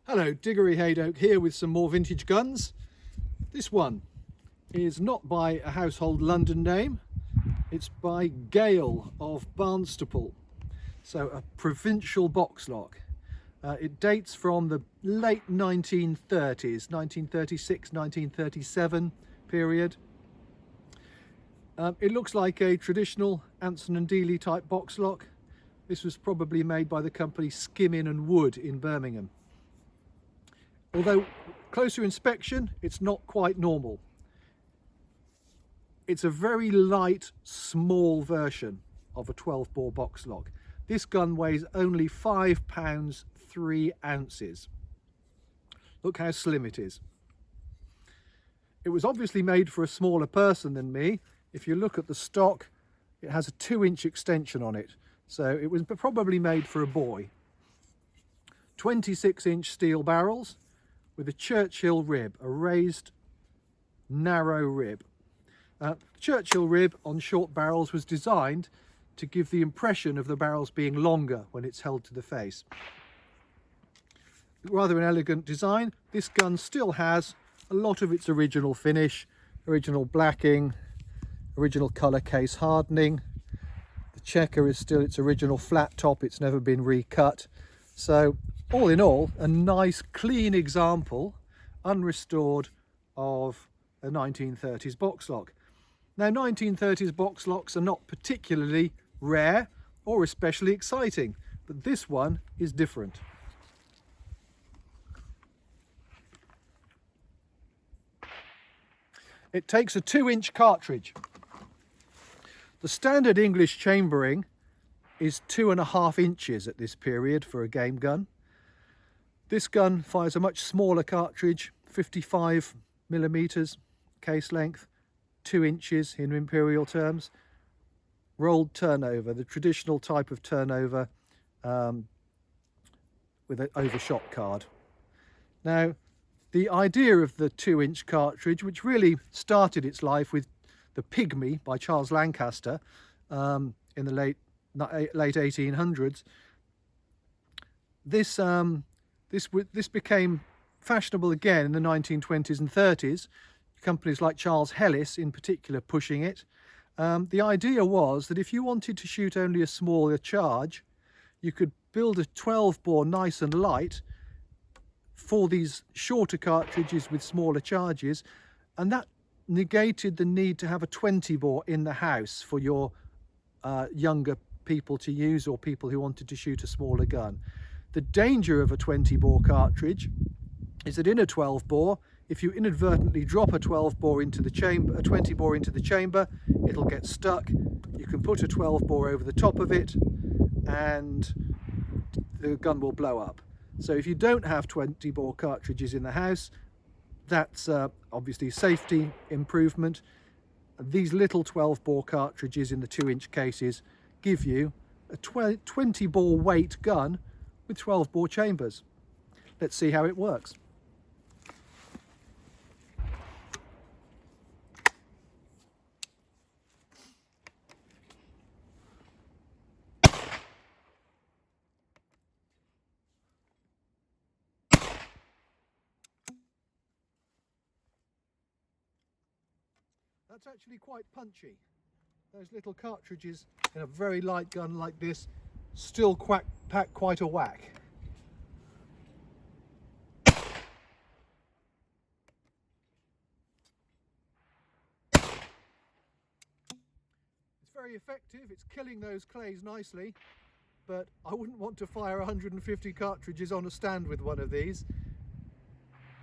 Hello, Diggory Hadoke here with some more vintage guns. This one is not by a household London name, it's by Gale of Barnstaple, so a provincial box lock. It dates from the late 1930s, 1936, 1937 period. It looks like a traditional Anson and Dealey type box lock. This was probably made by the company Skimmin and Wood in Birmingham. Although closer inspection, it's not quite normal. It's a very light, small version of a 12-bore box lock. This gun weighs only 5 pounds 3 ounces. Look how slim it is. It was obviously made for a smaller person than me. If you look at the stock, it has a 2-inch extension on it, so it was probably made for a boy. 26-inch steel barrels with a Churchill rib, a raised narrow rib. Churchill rib on short barrels was designed to give the impression of the barrels being longer when it's held to the face. Rather an elegant design. This gun still has a lot of its original finish, original blacking, original colour case hardening. The checker is still its original flat top, it's never been recut. So all in all, a nice clean example, unrestored, of a 1930s box lock. Now 1930s box locks are not particularly rare or especially exciting, but this one is different. It takes a 2-inch cartridge. The standard English chambering is 2.5 inches at this period for a game gun. This gun fires a much smaller cartridge, 55mm case length, 2 inches in imperial terms. Rolled turnover, the traditional type of turnover with an overshot card. Now, the idea of the 2-inch cartridge, which really started its life with the Pygmy by Charles Lancaster in the late 1800s, this became fashionable again in the 1920s and 30s. Companies like Charles Hellis in particular pushing it. The idea was that if you wanted to shoot only a smaller charge, you could build a 12-bore nice and light for these shorter cartridges with smaller charges, and that negated the need to have a 20-bore in the house for your younger people to use, or people who wanted to shoot a smaller gun. The danger of a 20-bore cartridge is that in a 12-bore, if you inadvertently drop a 12-bore into the chamber, a 20-bore into the chamber, it'll get stuck. You can put a 12-bore over the top of it and the gun will blow up. So if you don't have 20-bore cartridges in the house, that's obviously safety improvement. These little 12-bore cartridges in the 2-inch cases give you a 20-bore weight gun with 12-bore chambers. Let's see how it works. That's actually quite punchy. Those little cartridges in a very light gun like this still pack quite a whack. It's very effective, it's killing those clays nicely, but I wouldn't want to fire 150 cartridges on a stand with one of these.